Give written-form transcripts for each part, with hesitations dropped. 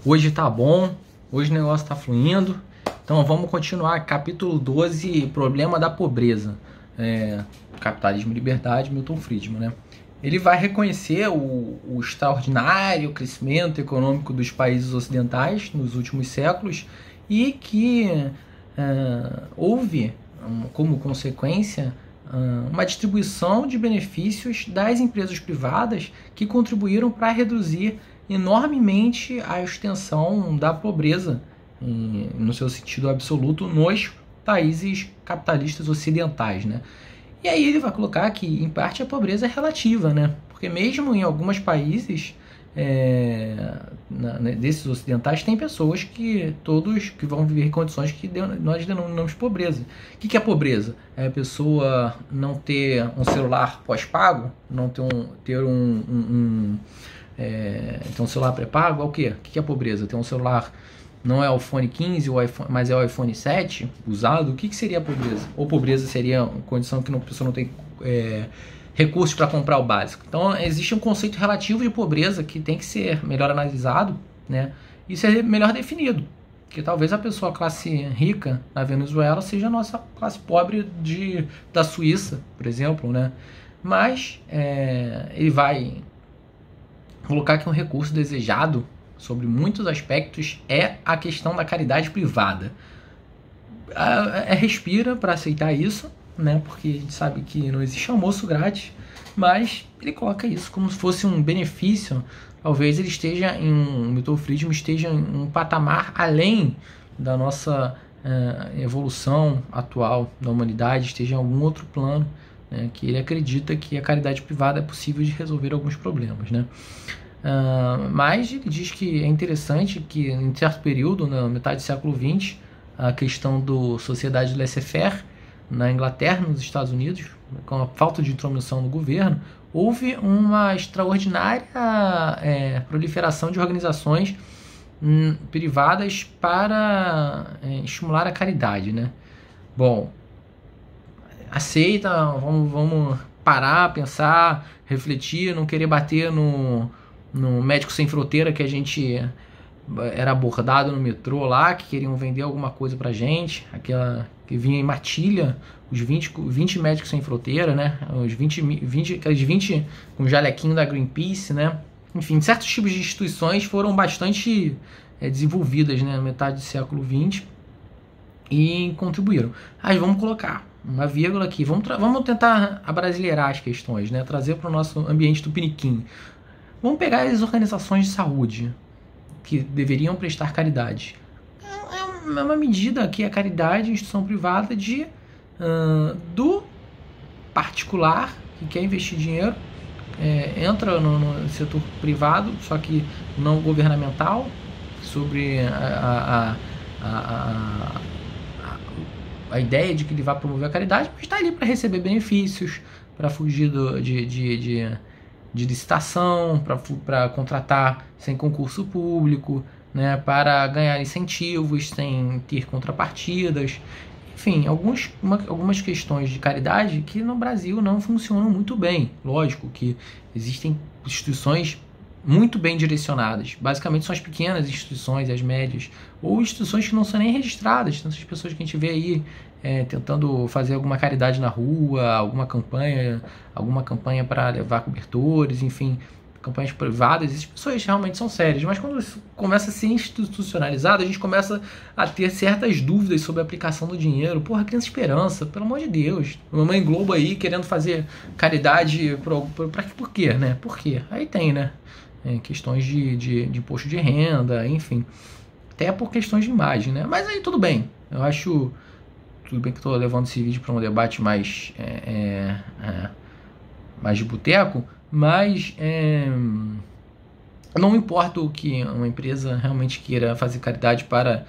Hoje tá bom, hoje o negócio tá fluindo. Então vamos continuar. Capítulo 12, Problema da Pobreza. Capitalismo e Liberdade, Milton Friedman, né? Ele vai reconhecer o extraordinário crescimento econômico dos países ocidentais nos últimos séculos e que houve, como consequência, uma distribuição de benefícios das empresas privadas que contribuíram para reduzir enormemente a extensão da pobreza, no seu sentido absoluto, nos países capitalistas ocidentais, né? E aí ele vai colocar que, em parte, a pobreza é relativa, né? Porque mesmo em alguns países desses ocidentais, tem pessoas que vão viver em condições que nós denominamos pobreza. O que é pobreza? É a pessoa não ter um celular pós-pago, não ter um celular pré-pago. É o quê? O que é pobreza? Ter um celular, não é o iPhone 15, mas é o iPhone 7 usado. O que seria a pobreza? Ou pobreza seria uma condição que a pessoa não tem recursos para comprar o básico. Então existe um conceito relativo de pobreza que tem que ser melhor analisado, né? E ser melhor definido. Porque talvez a pessoa classe rica na Venezuela seja a nossa classe pobre da Suíça, por exemplo, né? Mas ele vai colocar que um recurso desejado sobre muitos aspectos é a questão da caridade privada. Respira para aceitar isso, né? Porque a gente sabe que não existe almoço grátis, mas ele coloca isso como se fosse um benefício. Talvez ele esteja Milton Friedman esteja em um patamar além da nossa evolução atual da humanidade, esteja em algum outro plano, né? Que ele acredita que a caridade privada é possível de resolver alguns problemas, né? Mas ele diz que é interessante que em certo período, na metade do século XX, a questão da sociedade laissez-faire na Inglaterra, nos Estados Unidos, com a falta de intromissão no governo, houve uma extraordinária proliferação de organizações privadas para estimular a caridade, né? Bom, aceita, vamos parar, pensar, refletir, não querer bater no Médico Sem Fronteira, que a gente era abordado no metrô lá, que queriam vender alguma coisa pra gente, aquela que vinha em matilha, os 20 Médicos Sem Fronteira, né? Aqueles 20 com jalequinho da Greenpeace, né? Enfim, certos tipos de instituições foram bastante desenvolvidas, né, na metade do século XX e contribuíram. Aí vamos colocar uma vírgula aqui, vamos tentar abrasileirar as questões, né? Trazer para o nosso ambiente tupiniquim. Vamos pegar as organizações de saúde que deveriam prestar caridade. É uma medida que a caridade, instituição privada do particular que quer investir dinheiro, entra no setor privado, só que não governamental, sobre a ideia de que ele vai promover a caridade, mas está ali para receber benefícios, para fugir de licitação, para contratar sem concurso público, né, para ganhar incentivos sem ter contrapartidas. Enfim, algumas questões de caridade que no Brasil não funcionam muito bem. Lógico que existem instituições muito bem direcionadas. Basicamente são as pequenas instituições, as médias, ou instituições que não são nem registradas. Tantas pessoas que a gente vê aí tentando fazer alguma caridade na rua, alguma campanha para levar cobertores, enfim, campanhas privadas. Essas pessoas realmente são sérias, mas quando isso começa a ser institucionalizado, a gente começa a ter certas dúvidas sobre a aplicação do dinheiro. Porra, Criança Esperança, pelo amor de Deus, Mamãe Globo aí querendo fazer caridade por quê, né? Por quê? Aí tem, né? Questões de imposto de renda, enfim, até por questões de imagem, né? Mas aí tudo bem, eu acho tudo bem que estou levando esse vídeo para um debate mais de boteco, mas não importa o que uma empresa realmente queira fazer caridade para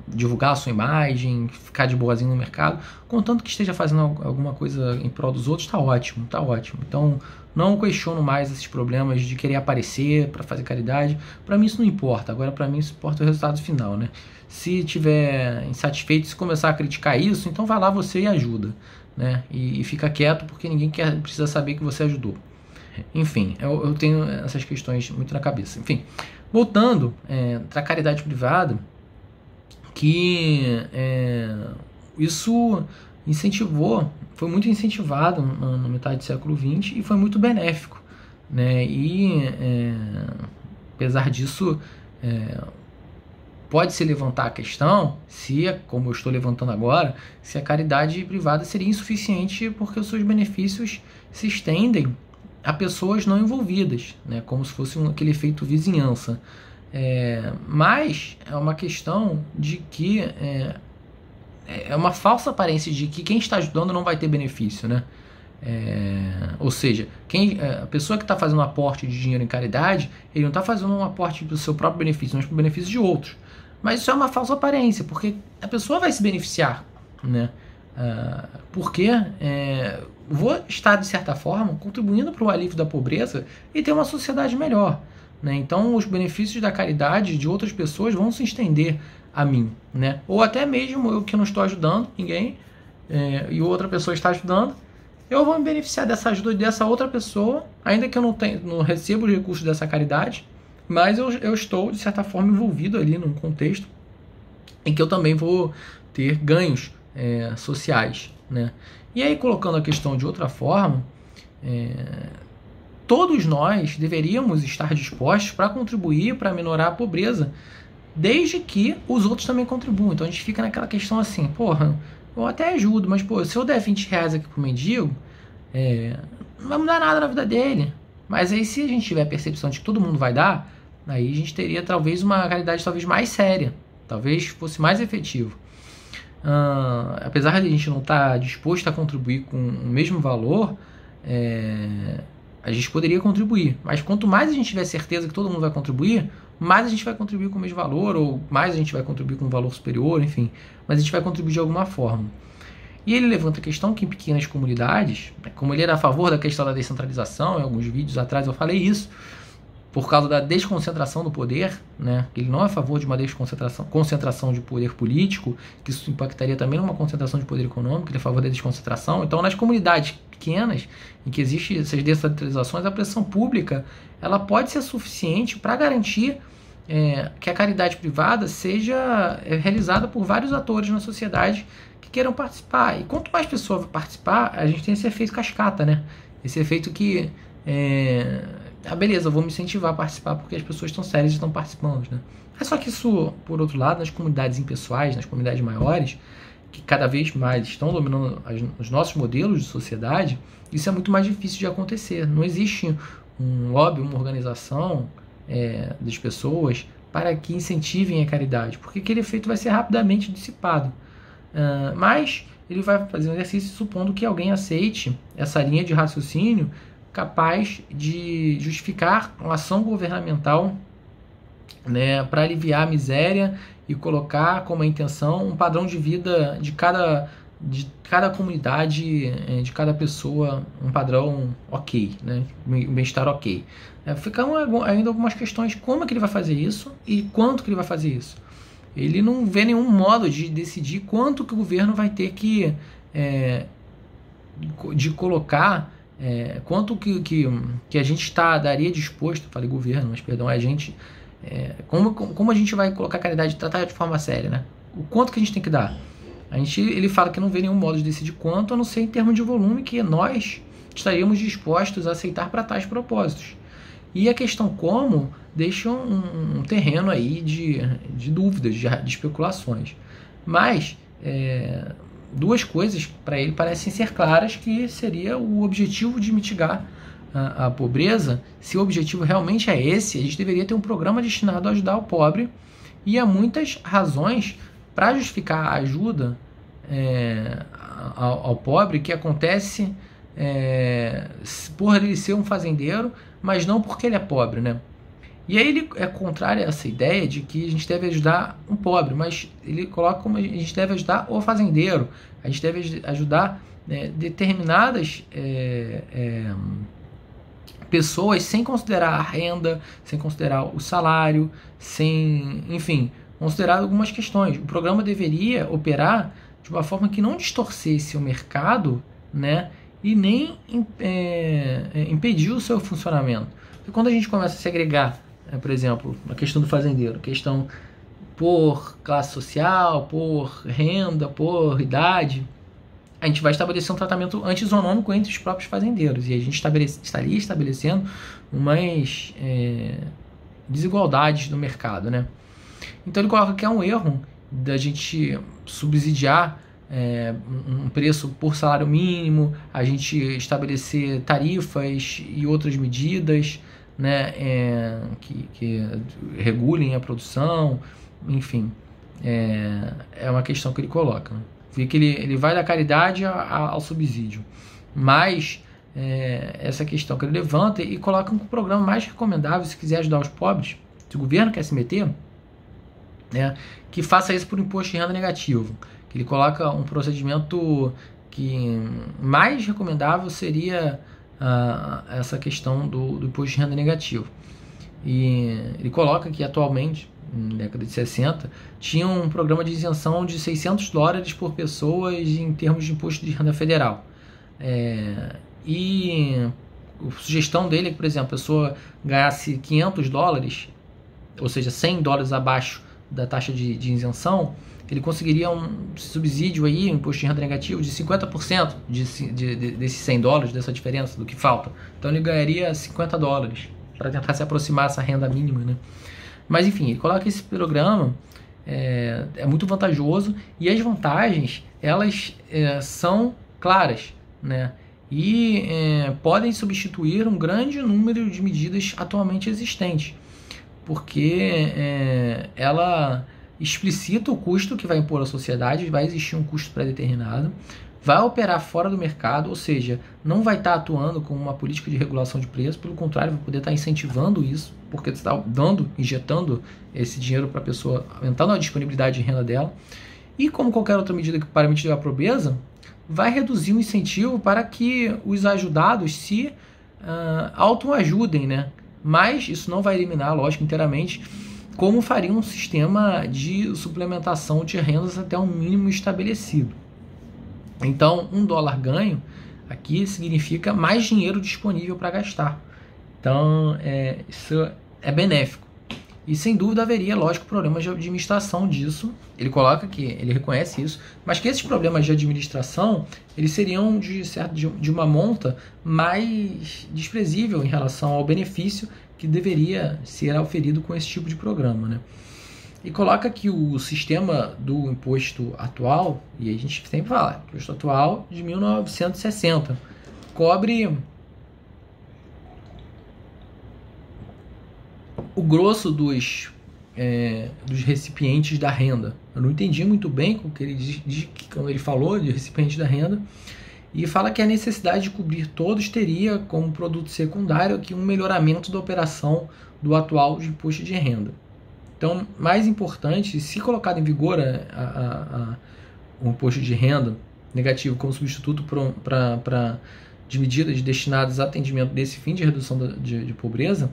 divulgar a sua imagem, ficar de boazinho no mercado, contanto que esteja fazendo alguma coisa em prol dos outros, tá ótimo, tá ótimo. Então não questiono mais esses problemas de querer aparecer para fazer caridade. Para mim isso não importa. Agora, para mim isso importa o resultado final, né? Se tiver insatisfeito, se começar a criticar isso, então vai lá você e ajuda, né? E fica quieto, porque ninguém precisa saber que você ajudou. Enfim, eu tenho essas questões muito na cabeça. Enfim, Voltando para a caridade privada, que isso foi muito incentivado na metade do século XX e foi muito benéfico, né? E apesar disso, pode-se levantar a questão, como eu estou levantando agora, se a caridade privada seria insuficiente porque os seus benefícios se estendem a pessoas não envolvidas, né? Como se fosse aquele efeito vizinhança. Mas é uma questão de que é uma falsa aparência de que quem está ajudando não vai ter benefício, né? Ou seja, a pessoa que está fazendo um aporte de dinheiro em caridade, ele não está fazendo um aporte para o seu próprio benefício, mas para o benefício de outros. Mas isso é uma falsa aparência, porque a pessoa vai se beneficiar, né? Porque vou estar, de certa forma, contribuindo para o alívio da pobreza e ter uma sociedade melhor, né? Então, os benefícios da caridade de outras pessoas vão se estender a mim, né? Ou até mesmo eu que não estou ajudando ninguém e outra pessoa está ajudando, eu vou me beneficiar dessa ajuda dessa outra pessoa, ainda que eu não receba os recursos dessa caridade, mas eu estou, de certa forma, envolvido ali num contexto em que eu também vou ter ganhos sociais, né? E aí, colocando a questão de outra forma, todos nós deveríamos estar dispostos para contribuir para minorar a pobreza, desde que os outros também contribuam. Então a gente fica naquela questão assim, porra, eu até ajudo, mas pô, se eu der 20 reais aqui pro mendigo, não vai mudar nada na vida dele. Mas aí, se a gente tiver a percepção de que todo mundo vai dar, aí a gente teria talvez uma caridade talvez mais séria, talvez fosse mais efetivo. Apesar de a gente não estar disposto a contribuir com o mesmo valor, a gente poderia contribuir. Mas quanto mais a gente tiver certeza que todo mundo vai contribuir, mais a gente vai contribuir com o mesmo valor, ou mais a gente vai contribuir com um valor superior, enfim. Mas a gente vai contribuir de alguma forma. E ele levanta a questão que em pequenas comunidades, como ele era a favor da questão da descentralização, em alguns vídeos atrás eu falei isso, por causa da desconcentração do poder, né? Ele não é a favor de uma concentração de poder político, que isso impactaria também numa concentração de poder econômico, ele é a favor da desconcentração. Então, nas comunidades pequenas, em que existem essas descentralizações, a pressão pública ela pode ser suficiente para garantir que a caridade privada seja realizada por vários atores na sociedade que queiram participar. E quanto mais pessoas participar, a gente tem esse efeito cascata, né? Esse efeito que beleza, eu vou me incentivar a participar porque as pessoas estão sérias e estão participando, né? É só que isso, por outro lado, nas comunidades impessoais, nas comunidades maiores, que cada vez mais estão dominando os nossos modelos de sociedade, isso é muito mais difícil de acontecer. Não existe um lobby, uma organização das pessoas para que incentivem a caridade, porque aquele efeito vai ser rapidamente dissipado. Mas ele vai fazer um exercício supondo que alguém aceite essa linha de raciocínio capaz de justificar uma ação governamental, né, para aliviar a miséria e colocar como intenção um padrão de vida de cada comunidade, de cada pessoa, um padrão ok, né, um bem-estar ok. Ficam ainda algumas questões: como é que ele vai fazer isso e quanto que ele vai fazer isso. Ele não vê nenhum modo de decidir quanto que o governo vai ter que de colocar, quanto que a gente daria disposto, falei governo, mas perdão, a gente, como a gente vai colocar a caridade, tratar de forma séria, né? O quanto que a gente tem que dar. Ele fala que não vê nenhum modo de decidir quanto, a não ser em termos de volume que nós estaríamos dispostos a aceitar para tais propósitos. E a questão como deixa um terreno aí de dúvidas, de especulações. Mas duas coisas para ele parecem ser claras, que seria o objetivo de mitigar a pobreza. Se o objetivo realmente é esse, a gente deveria ter um programa destinado a ajudar o pobre, e há muitas razões para justificar a ajuda ao pobre que acontece por ele ser um fazendeiro, mas não porque ele é pobre, né? E aí ele é contrário a essa ideia de que a gente deve ajudar um pobre, mas ele coloca como a gente deve ajudar o fazendeiro, a gente deve ajudar determinadas pessoas, sem considerar a renda, sem considerar o salário, sem, enfim, considerar algumas questões. O programa deveria operar de uma forma que não distorcesse o mercado, né, e nem impedir o seu funcionamento. Porque quando a gente começa a segregar por exemplo, a questão do fazendeiro, questão por classe social, por renda, por idade, a gente vai estabelecer um tratamento antisonômico entre os próprios fazendeiros. E a gente estaria estabelecendo umas desigualdades no mercado, né? Então ele coloca que é um erro da gente subsidiar um preço por salário mínimo, a gente estabelecer tarifas e outras medidas, né, que regulem a produção, enfim, é uma questão que ele coloca. Vê que ele vai da caridade ao subsídio, mas essa questão que ele levanta e coloca um programa mais recomendável se quiser ajudar os pobres, se o governo quer se meter, né, que faça isso por imposto de renda negativo. Que ele coloca um procedimento que mais recomendável seria essa questão do imposto de renda negativo. E ele coloca que atualmente, na década de 60, tinha um programa de isenção de $600 por pessoa em termos de imposto de renda federal. E a sugestão dele é que, por exemplo, a pessoa ganhasse $500, ou seja, $100 abaixo da taxa de isenção, ele conseguiria um subsídio aí, um imposto de renda negativo de 50% desses $100, dessa diferença do que falta. Então ele ganharia $50 para tentar se aproximar dessa renda mínima, né? Mas enfim, ele coloca que esse programa é muito vantajoso e as vantagens, elas são claras, né? E podem substituir um grande número de medidas atualmente existentes, porque ela explicita o custo que vai impor à sociedade, vai existir um custo pré-determinado, vai operar fora do mercado, ou seja, não vai estar atuando com uma política de regulação de preço, pelo contrário, vai poder estar incentivando isso, porque você está injetando esse dinheiro para a pessoa, aumentando a disponibilidade de renda dela, e como qualquer outra medida para mitigar a pobreza, vai reduzir o incentivo para que os ajudados se autoajudem, né? Mas isso não vai eliminar, lógico, inteiramente, como faria um sistema de suplementação de rendas até um mínimo estabelecido. Então, $1 ganho aqui significa mais dinheiro disponível para gastar. Então, isso é benéfico. E sem dúvida haveria, lógico, problemas de administração disso. Ele coloca que ele reconhece isso, mas que esses problemas de administração eles seriam de uma monta mais desprezível em relação ao benefício que deveria ser auferido com esse tipo de programa, né? E coloca que o sistema do imposto atual, e a gente sempre fala, imposto atual de 1960, cobre o grosso dos recipientes da renda. Eu não entendi muito bem o que ele diz quando ele falou de recipientes da renda, e fala que a necessidade de cobrir todos teria como produto secundário aqui um melhoramento da operação do atual de imposto de renda. Então, mais importante, se colocado em vigor o imposto de renda negativo como substituto de medidas destinadas a atendimento desse fim de redução de pobreza,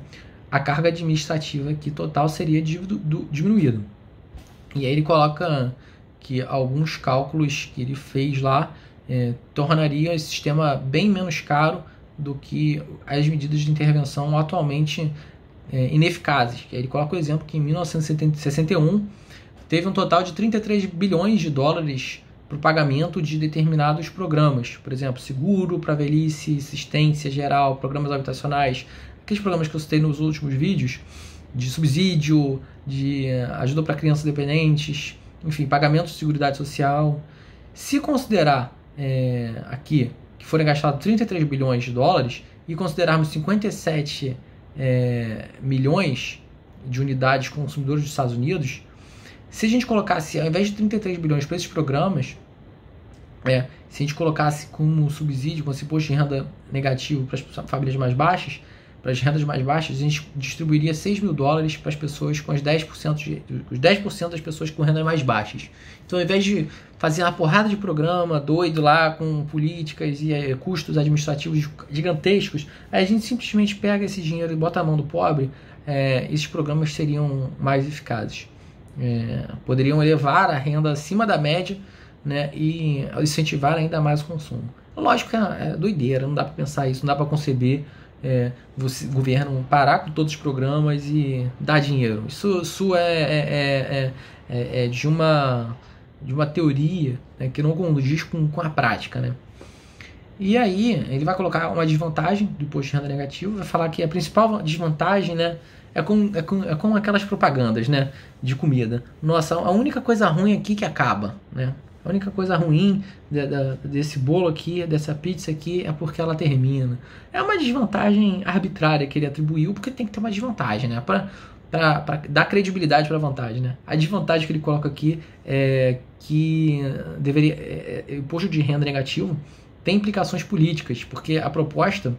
a carga administrativa aqui total seria diminuída. E aí ele coloca que alguns cálculos que ele fez lá tornariam esse sistema bem menos caro do que as medidas de intervenção atualmente ineficazes. Ele coloca o exemplo que em 1961 teve um total de $33 bilhões para o pagamento de determinados programas, por exemplo, seguro para velhice, assistência geral, programas habitacionais, aqueles programas que eu citei nos últimos vídeos, de subsídio, de ajuda para crianças dependentes, enfim, pagamento de seguridade social. Se considerar aqui que forem gastados $33 bilhões e considerarmos 57 milhões de unidades consumidores dos Estados Unidos, se a gente colocasse, ao invés de 33 bilhões para esses programas, se a gente colocasse como subsídio, com esse imposto de renda negativo para as famílias mais baixas, para as rendas mais baixas, a gente distribuiria $6 mil para as pessoas com os 10% das pessoas com rendas mais baixas. Então, ao invés de fazer uma porrada de programa doido lá com políticas e custos administrativos gigantescos, a gente simplesmente pega esse dinheiro e bota na mão do pobre, esses programas seriam mais eficazes. Poderiam elevar a renda acima da média, né, e incentivar ainda mais o consumo. Lógico que é doideira, não dá para pensar isso, não dá para conceber o governo parar com todos os programas e dar dinheiro. Isso é de uma teoria, né, que não condiz com a prática, né? E aí ele vai colocar uma desvantagem do imposto de renda negativo, vai falar que a principal desvantagem, né, é com aquelas propagandas, né, de comida. Nossa, a única coisa ruim aqui que acaba, né? A única coisa ruim desse bolo aqui, dessa pizza aqui, é porque ela termina. É uma desvantagem arbitrária que ele atribuiu, porque tem que ter uma desvantagem, né? Para dar credibilidade para a vantagem, né? A desvantagem que ele coloca aqui é que o imposto de renda negativo tem implicações políticas, porque a proposta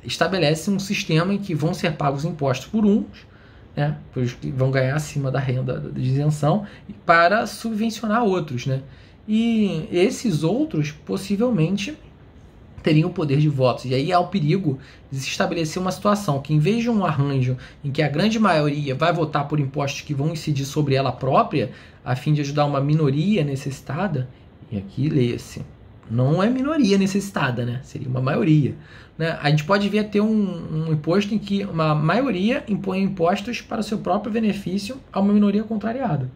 estabelece um sistema em que vão ser pagos impostos por uns, né, os que vão ganhar acima da renda de isenção, para subvencionar outros, né? E esses outros possivelmente teriam o poder de votos. E aí há o perigo de se estabelecer uma situação que, em vez de um arranjo em que a grande maioria vai votar por impostos que vão incidir sobre ela própria, a fim de ajudar uma minoria necessitada, e aqui leia-se, não é minoria necessitada, né? Seria uma maioria. Né? A gente pode vir a ter um imposto em que uma maioria impõe impostos para o seu próprio benefício a uma minoria contrariada.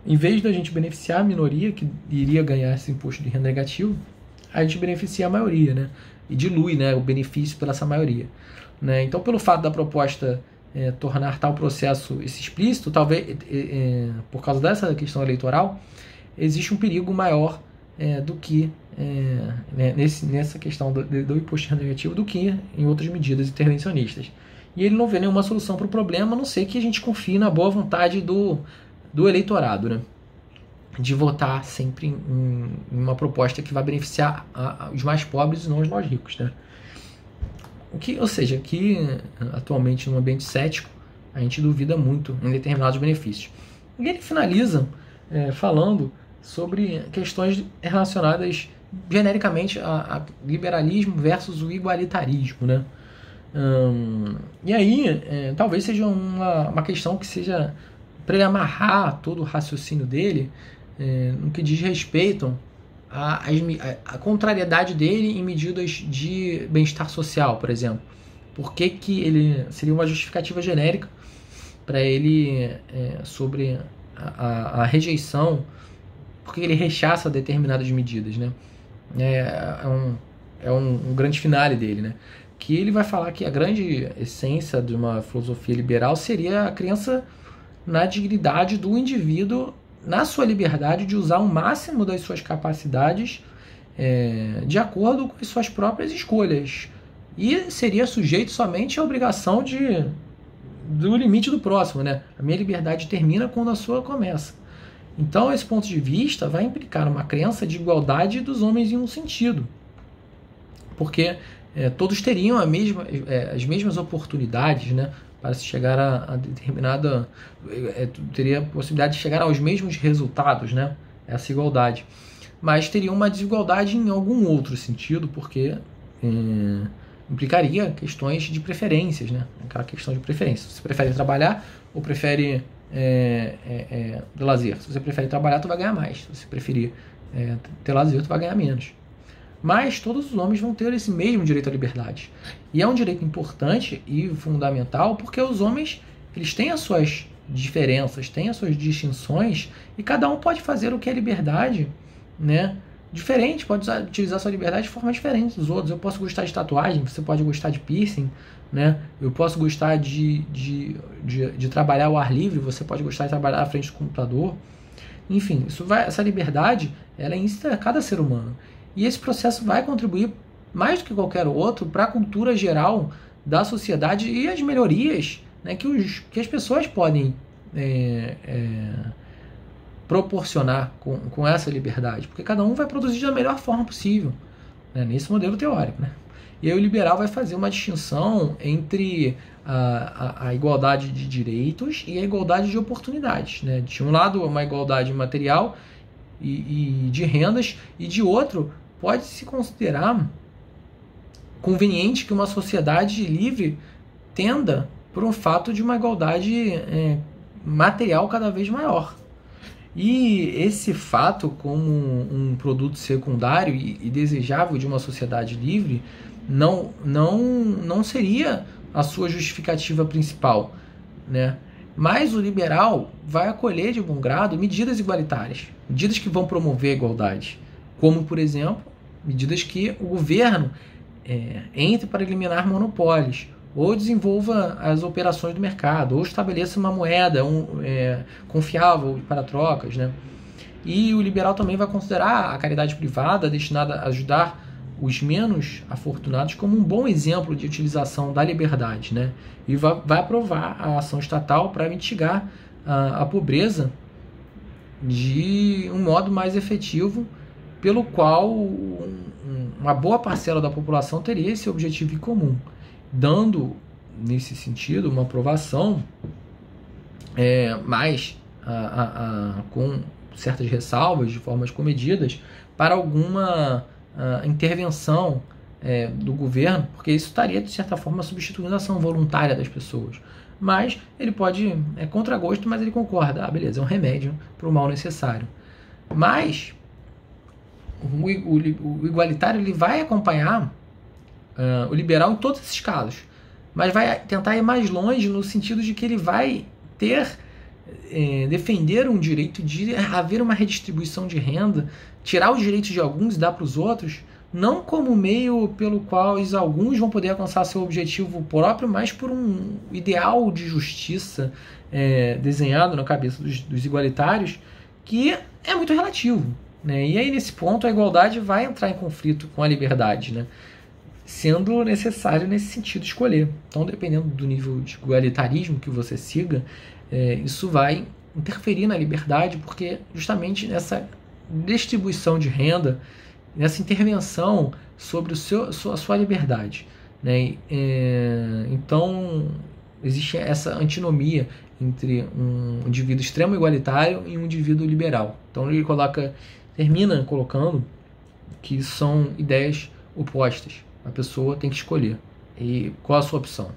Em vez da gente beneficiar a minoria que iria ganhar esse imposto de renda negativo, a gente beneficia a maioria, né? E dilui, né, o benefício pela essa maioria. Né? Então, pelo fato da proposta tornar tal processo explícito, talvez por causa dessa questão eleitoral, existe um perigo maior do que nessa questão do imposto de renda negativo do que em outras medidas intervencionistas. E ele não vê nenhuma solução para o problema, a não ser que a gente confie na boa vontade do eleitorado, né? De votar sempre em uma proposta que vai beneficiar os mais pobres e não os mais ricos, né? Ou seja, que atualmente no ambiente cético a gente duvida muito em determinados benefícios. E ele finaliza falando sobre questões relacionadas genericamente a liberalismo versus o igualitarismo, né? E aí talvez seja uma questão que seja para ele amarrar todo o raciocínio dele no que diz respeito à contrariedade dele em medidas de bem-estar social, por exemplo. Por que ele seria uma justificativa genérica para ele sobre a rejeição, porque ele rechaça determinadas medidas, né? É um grande finale dele, né? Que ele vai falar que a grande essência de uma filosofia liberal seria a crença na dignidade do indivíduo, na sua liberdade de usar o máximo das suas capacidades de acordo com as suas próprias escolhas. E seria sujeito somente à obrigação do limite do próximo, né? A minha liberdade termina quando a sua começa. Então, esse ponto de vista vai implicar uma crença de igualdade dos homens em um sentido. Porque todos teriam as mesmas oportunidades, né, para se chegar a determinada... teria a possibilidade de chegar aos mesmos resultados, né, essa igualdade. Mas teria uma desigualdade em algum outro sentido, porque implicaria questões de preferências, né, aquela questão de preferência. Você prefere trabalhar ou prefere de lazer? Se você prefere trabalhar, tu vai ganhar mais. Se você preferir ter lazer, tu vai ganhar menos. Mas todos os homens vão ter esse mesmo direito à liberdade. E é um direito importante e fundamental porque os homens, eles têm as suas diferenças, têm as suas distinções, e cada um pode fazer o que é liberdade, né, diferente, pode utilizar sua liberdade de forma diferente dos outros. Eu posso gostar de tatuagem, você pode gostar de piercing, né? Eu posso gostar de trabalhar ao ar livre, você pode gostar de trabalhar à frente do computador. Enfim, essa liberdade, ela é intrínseca a cada ser humano. E esse processo vai contribuir mais do que qualquer outro para a cultura geral da sociedade e as melhorias, né, que as pessoas podem proporcionar com essa liberdade, porque cada um vai produzir da melhor forma possível, né, nesse modelo teórico, né? E aí o liberal vai fazer uma distinção entre a igualdade de direitos e a igualdade de oportunidades, né? De um lado, uma igualdade material e de rendas, e de outro, pode-se considerar conveniente que uma sociedade livre tenda por um fato de uma igualdade material cada vez maior. E esse fato, como um produto secundário e desejável de uma sociedade livre, não seria a sua justificativa principal, né? Mas o liberal vai acolher de bom grado medidas igualitárias, medidas que vão promover a igualdade, como, por exemplo, medidas que o governo entre para eliminar monopólios, ou desenvolva as operações do mercado, ou estabeleça uma moeda confiável para trocas, né? E o liberal também vai considerar a caridade privada destinada a ajudar os menos afortunados como um bom exemplo de utilização da liberdade, né? E vai aprovar a ação estatal para mitigar a pobreza de um modo mais efetivo, pelo qual uma boa parcela da população teria esse objetivo em comum, dando, nesse sentido, uma aprovação mais com certas ressalvas, de formas comedidas, para alguma intervenção do governo, porque isso estaria, de certa forma, substituindo a ação voluntária das pessoas. Mas ele pode, contra gosto, mas ele concorda. Beleza, é um remédio para o mal necessário. Mas o igualitário ele vai acompanhar o liberal em todos esses casos, mas vai tentar ir mais longe no sentido de que ele vai defender um direito de haver uma redistribuição de renda, tirar os direitos de alguns e dar para os outros, não como meio pelo qual alguns vão poder alcançar seu objetivo próprio, mas por um ideal de justiça desenhado na cabeça dos igualitários, que é muito relativo, né? E aí, nesse ponto, a igualdade vai entrar em conflito com a liberdade, né? Sendo necessário, nesse sentido, escolher. Então, dependendo do nível de igualitarismo que você siga, isso vai interferir na liberdade, porque justamente nessa distribuição de renda, nessa intervenção sobre a sua liberdade, né? Então, existe essa antinomia entre um indivíduo extremo igualitário e um indivíduo liberal. Então, ele termina colocando que são ideias opostas. A pessoa tem que escolher. E qual a sua opção?